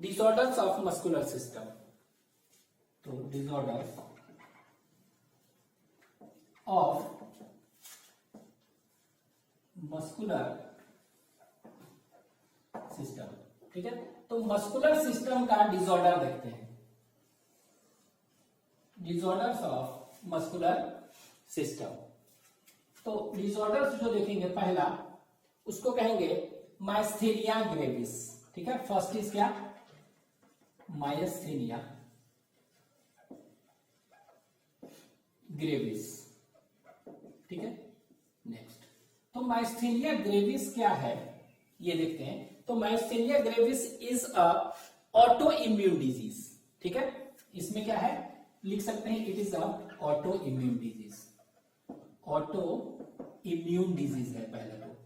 Disorders of muscular system. तो disorders of muscular system, ठीक है। तो मस्कुलर सिस्टम का डिसऑर्डर देखते हैं, डिसऑर्डर्स ऑफ मस्कुलर सिस्टम। तो डिसऑर्डर्स जो देखेंगे पहला उसको कहेंगे मायस्थेनिया ग्रेविस, ठीक है। फर्स्ट इज क्या, मायस्थेनिया ग्रेविस, ठीक है। नेक्स्ट, तो मायस्थेनिया ग्रेविस क्या है ये देखते हैं। तो myasthenia gravis is a autoimmune disease, ठीक है। इसमें क्या है लिख सकते हैं, it is a autoimmune disease, autoimmune disease है पहले तो,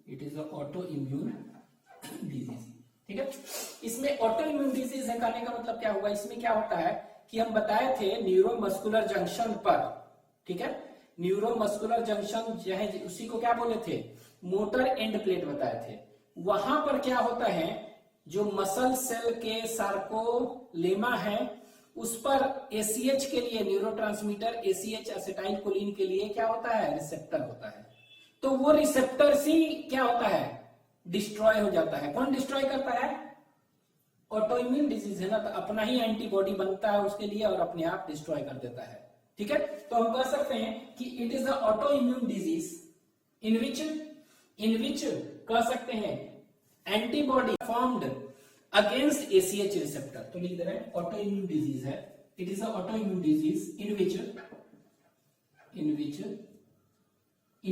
it is a autoimmune disease, ठीक है। इसमें ऑटो इम्यून डिजीज है कहने का मतलब क्या होगा, इसमें क्या होता है कि हम बताए थे न्यूरोमस्कुलर जंक्शन पर, ठीक है। न्यूरोमस्कुलर जंक्शन जो है उसी को क्या बोले थे, मोटर एंड प्लेट बताए थे। वहां पर क्या होता है, जो मसल सेल के सार्कोलेमा है उस पर एसीएच के लिए, न्यूरोट्रांसमीटर एसीएच एसिटाइल कोलिन के लिए क्या होता है, रिसेप्टर होता है। तो वो रिसेप्टर ही क्या होता है, डिस्ट्रॉय हो जाता है। कौन डिस्ट्रॉय करता है, ऑटो इम्यून डिजीज है ना, तो अपना ही एंटीबॉडी बनता है उसके लिए और अपने आप डिस्ट्रॉय कर देता है, ठीक है। तो हम कह सकते हैं कि it is the autoimmune disease in which कह सकते हैं antibody formed against ACH receptor. तो लिख दे रहे हैं ऑटो इम्यून डिजीज है, it is a autoimmune disease in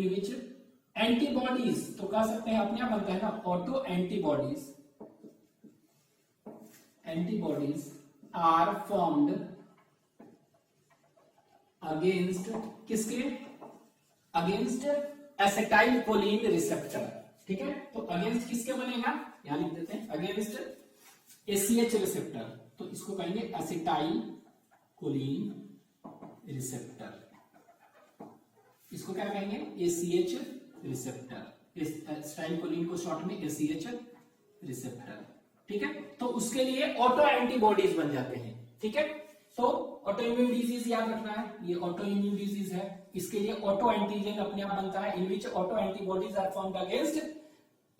which antibodies, तो कह सकते हैं अपने आप बनता है ना, autoantibodies are formed against किसके, अगेंस्ट एसिटाइल कोलिन रिसेप्टर, ठीक है। तो अगेंस्ट किसके बनेगा, यहां लिख देते हैं अगेंस्ट एसीएच रिसेप्टर, तो इसको कहेंगे एसिटाइल कोलिन रिसेप्टर, इसको क्या कहेंगे, एसीएच रिसेप्टर, एसिटाइल कोलिन को शॉर्ट में एसीएच रिसेप्टर, ठीक है। तो उसके लिए ऑटो एंटीबॉडीज बन जाते हैं, ठीक है। तो ऑटो इम्यून डिजीज याद रखना है, ये ऑटो इम्यून डिजीज है, इसके लिए ऑटो एंटीजन अपने आप बनता है, in which autoantibodies are formed against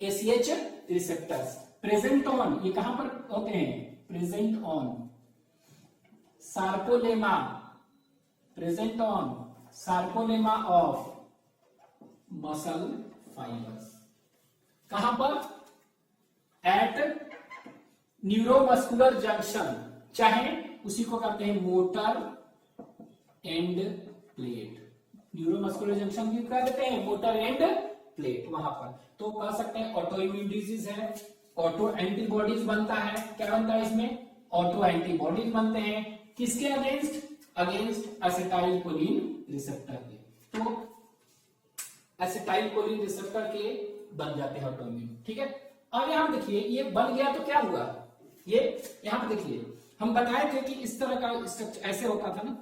ACH receptors present on, ये कहां पर होते हैं, present on sarcolemma, present on sarcolemma of muscle fibres, कहां पर, एट न्यूरोमस्कुलर जंक्शन, चाहे उसी को कहते हैं motor end plate, neuromuscular junction भी कह देते हैं, मोटर एंड प्लेट, वहां पर। तो कह सकते हैं ऑटो इम्यून डिजीज है, ऑटो एंटीबॉडीज बनता है, क्या बनता है इसमें, ऑटो एंटीबॉडीज बनते हैं, किसके against, against acetylcholine receptor के। तो एसिटाइल कोलिन रिसेप्टर के बन जाते हैं ऑटो इम्यून, ठीक है। अब यहां देखिए ये बन गया तो क्या हुआ, ये यहां पे देखिए हम बताए थे कि इस तरह का स्ट्रक्चर ऐसे होता था ना,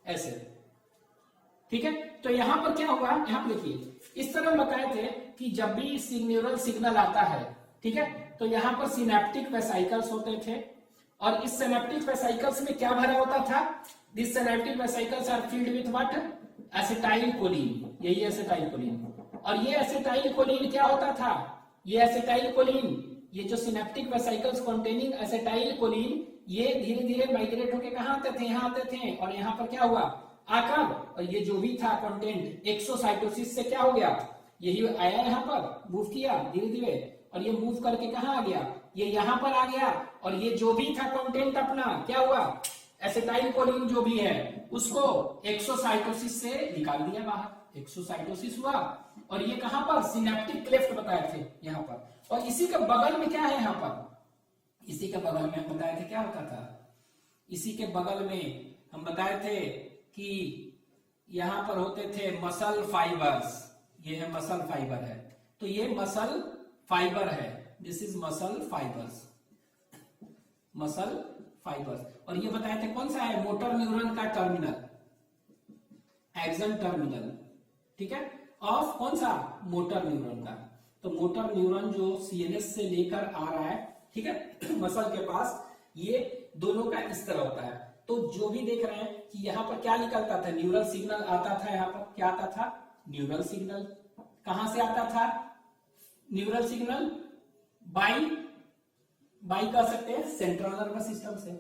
ऐसे, ठीक है। तो यहां पर क्या हुआ, यहां पर देखिए इस तरह बताए थे कि जब भी न्यूरल सिग्नल आता है, ठीक है, तो यहां पर सिनेप्टिक वेसाइकल्स होते थे, और इस सिनेप्टिक वेसाइकल्स में क्या भरा होता था, this synaptic vesicles are filled with what, acetylcholine, यही एसिटाइल कोलिन। और ये एसिटाइल कोलिन क्या होता था, ये एसिटाइल कोलिन, ये जो synaptic vesicles containing acetyl choline, ये धीरे धीरे माइग्रेट होके कहां आते थे, यहां आते थे, और यहां पर क्या हुआ, आकर, और ये जो भी था कंटेंट एक्सोसाइटोसिस से क्या हो गया, यही आया यहां पर, मूव किया धीरे धीरे, और ये मूव करके कहां आ गया, ये यहां पर आ गया, और ये जो भी था कंटेंट अपना क्या हुआ, एसिटाइल कोलिन जो भी है उसको एक्सोसाइटोसिस से निकाल दिया बाहर, एक्सोसाइटोसिस हुआ, और ये कहां पर, सिनेप्टिक क्लेफ्ट बताए थे यहां पर। और इसी के बगल में क्या है, यहां पर इसी के बगल में हम बताए थे क्या होता था, इसी के बगल में हम बताए थे कि यहां पर होते थे मसल फाइबर्स, ये है मसल फाइबर है, तो ये मसल फाइबर है, this is muscle fibres, muscle fibres. और ये बताए थे कौन सा है, मोटर न्यूरॉन का टर्मिनल, एक्सन टर्मिनल, ठीक है, ऑफ कौन सा, मोटर न्यूरॉन का। तो मोटर न्यूरॉन जो सीएनएस से लेकर आ रहा है, ठीक है, मसल के पास, ये दोनों का इस तरह होता है। तो जो भी देख रहे हैं कि यहाँ पर क्या निकलता था, न्यूरल सिग्नल आता था, यहाँ पर क्या आता था, न्यूरल सिग्नल। कहां से आता था न्यूरल सिग्नल? बाई कह सकते हैं सेंट्रल नर्वस सिस्टम से,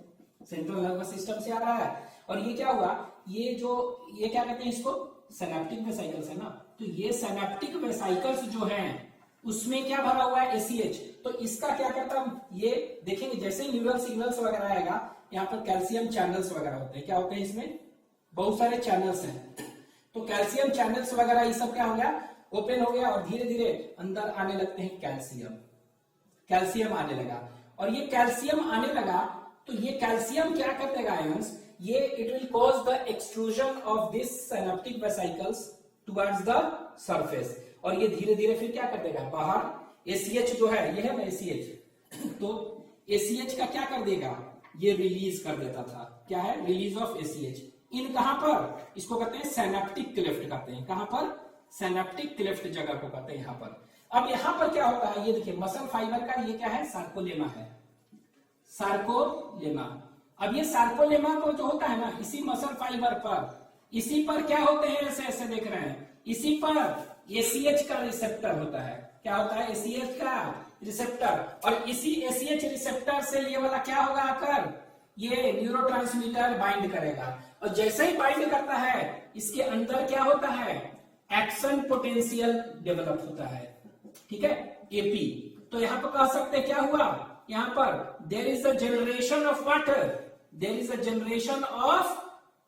सेंट्रल नर्वस सिस्टम से आ रहा है। और ये क्या हुआ, ये क्या कहते हैं इसको, सिनैप्टिक वेसाइकल्स है ना। तो ये सिनैप्टिक वेसाइकल्स जो हैं उसमें क्या भरा हुआ है, एसीएच। तो इसका क्या करता है, ये देखेंगे जैसे न्यूरल सिग्नल्स वगैरह आएगा, यहाँ पर कैल्शियम चैनल्स वगैरह होते हैं। क्या होते हैं इसमें, बहुत सारे चैनल्स हैं। तो कैल्शियम चैनल्स वगैरह ये सब क्या हो गया, ओपन हो गया, और धीरे धीरे अंदर आने लगते हैं कैल्शियम आने लगा। और ये कैल्शियम आने लगा तो ये कैल्शियम क्या कर देगा आयंस, ये it will cause the extrusion of this synaptic vesicles towards the surface. और ये धीरे धीरे फिर क्या कर देगा, बाहर एसीएच जो है, ये है ना एसीएच, तो एसीएच का क्या कर देगा, ये रिलीज कर देता था। क्या है, रिलीज ऑफ एसीएच इन कहां पर, इसको कहते हैं सिनैप्टिक क्लेफ्ट कहते हैं। कहां पर, सिनैप्टिक क्लेफ्ट जगह को कहते हैं यहां पर। अब यहां पर क्या होता है, ये देखिए मसल फाइबर का ये क्या है, सार्कोलेमा है, सार्कोलेमा। अब ये सार्कोलेमा को जो होता है ना, इसी मसल फाइबर पर, इसी पर क्या होते हैं, ऐसे ऐसे देख रहे हैं, इसी पर एसीएच का रिसेप्टर होता है। क्या होता है, एसीएच का रिसेप्टर। और इसी एसीएच रिसेप्टर से ये वाला क्या होगा, आकर ये न्यूरोट्रांसमीटर बाइंड करेगा। और जैसे ही बाइंड करता है, इसके अंदर क्या होता है, एक्शन पोटेंशियल डेवलप होता है, ठीक है, एपी। तो यहां पर कह सकते हैं क्या हुआ, यहां पर there is a generation of what, there is a generation of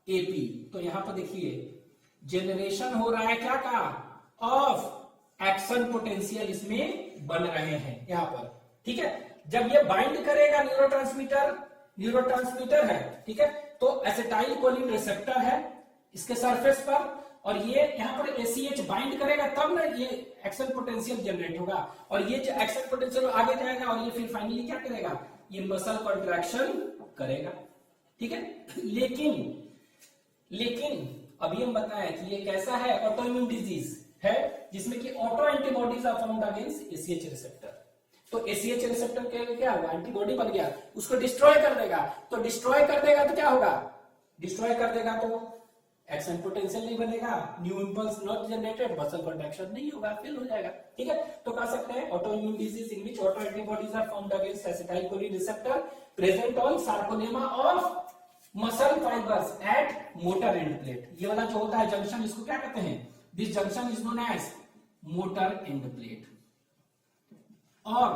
AP. तो यहां पर देखिए जनरेशन हो रहा है क्या का, ऑफ एक्शन पोटेंशियल इसमें बन रहे हैं यहां पर, ठीक है। जब ये बाइंड करेगा न्यूरोट्रांसमीटर है, ठीक है, तो एसिटाइल कोलिन रिसेप्टर है इसके सरफेस पर, और ये यहां पर एसीएच बाइंड करेगा, तब ना ये एक्शन पोटेंशियल जनरेट होगा। और ये जो एक्शन पोटेंशियल आगे जाएगा, और ये फिर फाइनली क्या करेगा, ये मसल कॉन्ट्रैक्शन करेगा, ठीक है। लेकिन अभी हम बताएं कि ये कैसा है, ऑटोइम्यून डिजीज है, जिसमें कि autoantibodies are found against ACH receptor. तो एसीएच रिसेप्टर के लिए क्या होगा, एंटीबॉडी बन गया, उसको डिस्ट्रॉय कर देगा। तो डिस्ट्रॉय कर देगा तो क्या होगा, डिस्ट्रॉय कर देगा तो एक्शन पोटेंशियल नहीं बनेगा, new impulse not generated, muscle contraction नहीं होगा, फेल हो जाएगा, ठीक है। तो कह सकते हैं autoimmune disease in which autoantibodies are found against acetylcholine receptor present on sarcolemma of muscle fibres at motor end plate. ये वाला जो होता है जंक्शन, इसको क्या कहते हैं, this junction is known as motor end plate. और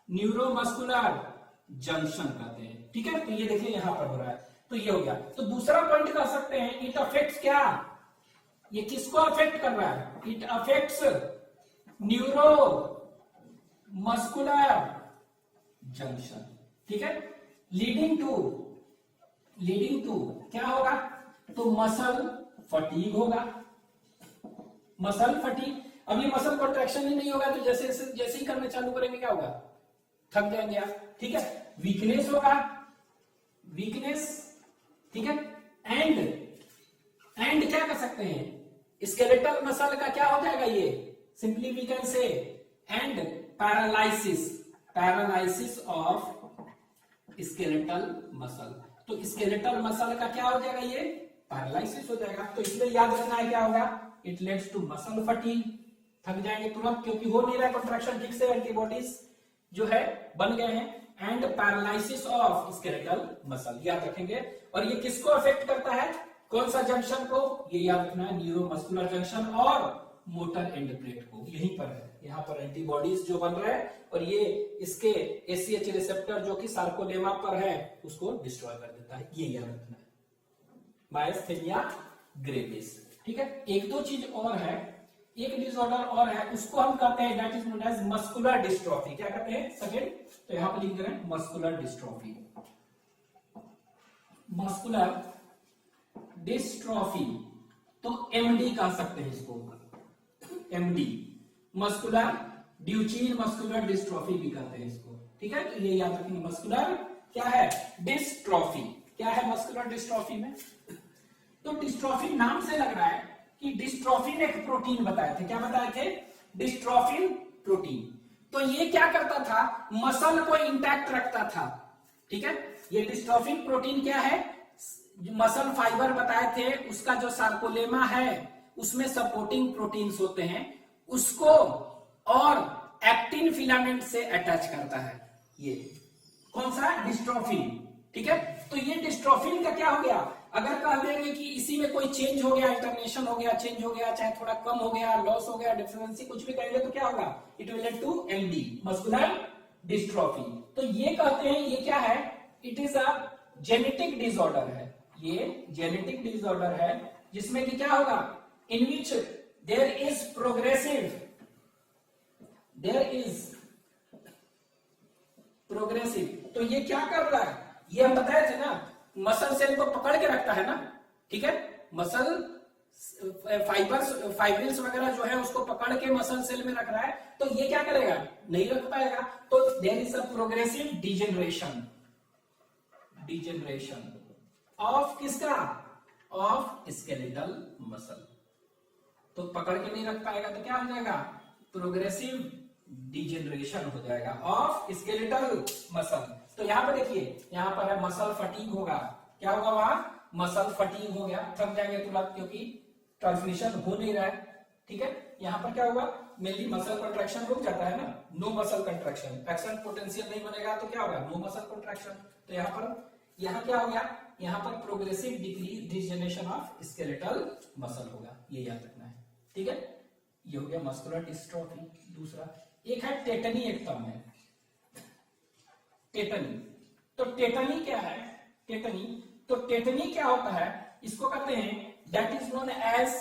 न्यूरोमस्कुलर जंक्शन कहते हैं, ठीक है। तो ये देखिए यहां पर हो रहा है, तो ये हो गया। तो दूसरा पॉइंट कर सकते हैं, इट अफेक्ट्स क्या, ये किसको अफेक्ट कर रहा है, इट अफेक्ट्स न्यूरोमस्कुलर जंक्शन, ठीक है, लीडिंग टू क्या होगा, तो मसल फटीग होगा, मसल फटीग। अब ये मसल कॉन्ट्रैक्शन ही नहीं होगा, तो जैसे ही करना चालू करेंगे क्या होगा, थक जाएंगे आप, ठीक है। वीकनेस होगा, वीकनेस, ठीक है। एंड क्या कर सकते हैं, स्केलेटल मसल का क्या हो जाएगा, ये simply we can say and paralysis of skeletal muscle. तो स्केलेटल मसल का क्या हो जाएगा, ये पैरालाइसिस हो जाएगा। तो इसलिए याद रखना है क्या होगा, it leads to muscle fatigue, थक जाएंगे तुरंत, क्योंकि हो नहीं रहा कॉन्ट्रैक्शन ठीक से, एंटीबॉडीज जो है बन गए हैं। And paralysis of skeletal muscle, याद रखेंगे। और ये किसको अफेक्ट करता है, कौन सा जंक्शन को, ये याद रखना है, न्यूरोमस्कुलर जंक्शन और मोटर एंड प्लेट को, यहीं पर है, यहाँ पर एंटीबॉडीज जो बन रहे हैं, और ये इसके एसीएच रिसेप्टर जो कि सार्कोलेमा पर है उसको डिस्ट्रॉय कर देता है, ये याद रखना है, मायस्थेनिया ग्रेविस, ठीक है। एक दो चीज और है, एक डिसऑर्डर और है, उसको हम कहते हैं that is known as muscular dystrophy. क्या कहते हैं सेकंड, तो यहां पर लिख रहे हैं मस्कुलर डिस्ट्रॉफी, मस्कुलर डिस्ट्रॉफी। तो एमडी कह सकते हैं इसको, MD muscular Duchen muscular dystrophy भी कहते हैं इसको, ठीक है। तो ये याद रखेंगे, मस्कुलर क्या है, डिस्ट्रॉफी। क्या है मस्कुलर डिस्ट्रॉफी में, तो डिस्ट्रॉफी नाम से लग रहा है कि डिस्ट्रोफिन एक प्रोटीन बताए थे। क्या बताए थे? Dystrophin protein. तो ये क्या करता था? मसल को इंटैक्ट रखता था। ठीक है, ये डिस्ट्रोफिन प्रोटीन क्या है? मसल फाइबर बताए थे, उसका जो सार्कोलेमा है उसमें सपोर्टिंग प्रोटीन्स होते हैं, उसको और एक्टिन फिलामेंट से अटैच करता है। ये कौन सा? डिस्ट्रोफिन। ठीक है, तो ये डिस्ट्रोफिन का क्या हो गया? अगर कह देंगे कि इसी में कोई चेंज हो गया, अल्टरनेशन हो गया, चेंज हो गया, चाहे थोड़ा कम हो गया, लॉस हो गया, डिफिशिएंसी कुछ भी कहेंगे तो क्या होगा? It will lead to MD, muscular dystrophy. तो ये कहते हैं ये क्या है? It is a genetic disorder है। ये जेनेटिक डिसऑर्डर है जिसमें कि क्या होगा? In which there is progressive तो ये क्या कर रहा है? ये हम बताए थे ना, मसल सेल को पकड़ के रखता है ना। ठीक है, मसल फाइब्रिल्स वगैरह जो है उसको पकड़ के मसल सेल में रख रहा है, तो ये क्या करेगा? नहीं रख पाएगा। तो there is a progressive degeneration of किसका? Of skeletal muscle. तो पकड़ के नहीं रख पाएगा तो क्या हो जाएगा? प्रोग्रेसिव डिजेनरेशन हो जाएगा ऑफ स्केलेटल मसल। तो यहां पर देखिए, यहां पर है मसल फटीग होगा। क्या होगा? वहां मसल फटीग हो गया, थक जाएंगे तुरंत क्योंकि ट्रांसमिशन हो नहीं रहा है। ठीक है, यहां पर क्या होगा? मेनली मसल कंट्रैक्शन रुक जाता है ना, no muscle contraction, action potential नहीं बनेगा तो क्या होगा? No muscle contraction. तो यहां क्या हो गया? यहां पर progressive degeneration of skeletal muscle होगा, ये याद रखना है। ठीक है, ये हो गया मस्कुलर डिस्ट्रोफी। दूसरा एक है टेटनी, एक टर्म है टेटनी। तो टेटनी क्या है? टेटनी क्या होता है? इसको कहते हैं that is known as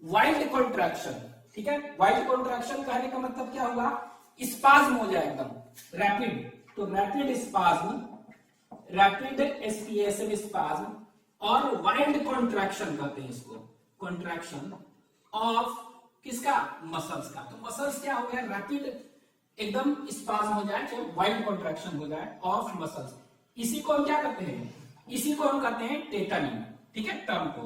wild contraction. ठीक है, वाइल्ड कॉन्ट्रैक्शन कहने का मतलब क्या हुआ? स्पाज्म हो जाए एकदम रैपिड। तो रैपिड स्पाज्म, रैपिड एसपीएसएम स्पाज्म, और वाइल्ड कॉन्ट्रैक्शन कहते हैं इसको, कॉन्ट्रैक्शन ऑफ किसका? मसल्स का। तो मसल्स क्या हो गया? रैपिड एकदम स्पाज्म हो जाए, चाहे वाइल्ड कॉन्ट्रैक्शन हो जाए ऑफ मसल्स। इसी को हम क्या कहते हैं? इसी को हम कहते हैं टेटनी। ठीक है, टर्म को।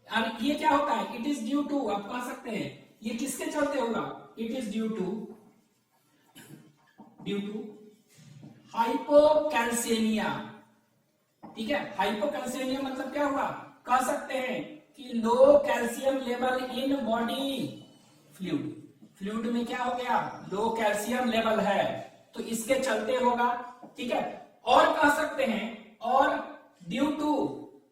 और ये क्या होता है? इट इज ड्यू टू, आप कह सकते हैं ये किसके चलते होगा? It is due to hypocalcaemia. ठीक है, हाइपोकैल्सेमिया मतलब क्या हुआ? कह सकते हैं कि low calcium level in body fluid में क्या हो गया? लो कैल्शियम लेवल है, तो इसके चलते होगा। ठीक है, और कह सकते हैं और ड्यू टू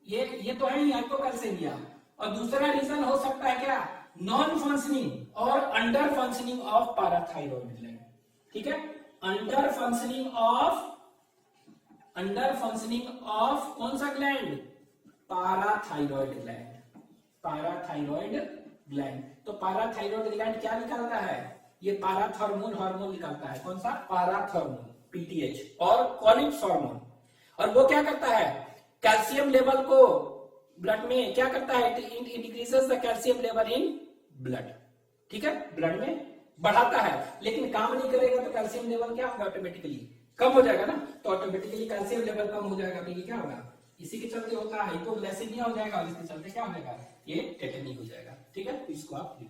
ये तो है ही हाइपोकैल्सेमिया, और दूसरा रीजन हो सकता है क्या? नॉन फंक्शनिंग और under functioning of parathyroid gland. ठीक है, अंडर फंक्शनिंग ऑफ कौन सा ग्लैंड? Parathyroid gland. तो पैराथाइरॉइड ग्लैंड क्या निकालता है? ये पैराथॉर्मोन हार्मोन निकालता है। कौन सा? पैराथॉर्मोन, पीटीएच, और कॉलिन्स हार्मोन। और वो क्या करता है? कैल्शियम लेवल को ब्लड में क्या करता है? It increases the calcium level in blood. ठीक है, ब्लड में बढ़ाता है, लेकिन काम नहीं करेगा तो कैल्शियम लेवल क्या होगा? ऑटोमेटिकली कम हो जाएगा ना। तो ऑटोमेटिकली कैल्शियम लेवल कम हो जाएगा, तो ये क्या होगा? इसी के चलते होता है हाइपोग्लाइसेमिया हो जाएगा, और इसके चलते क्या हो जाएगा? ये टेटनी हो जाएगा। ठीक है, तो इसको आप लिख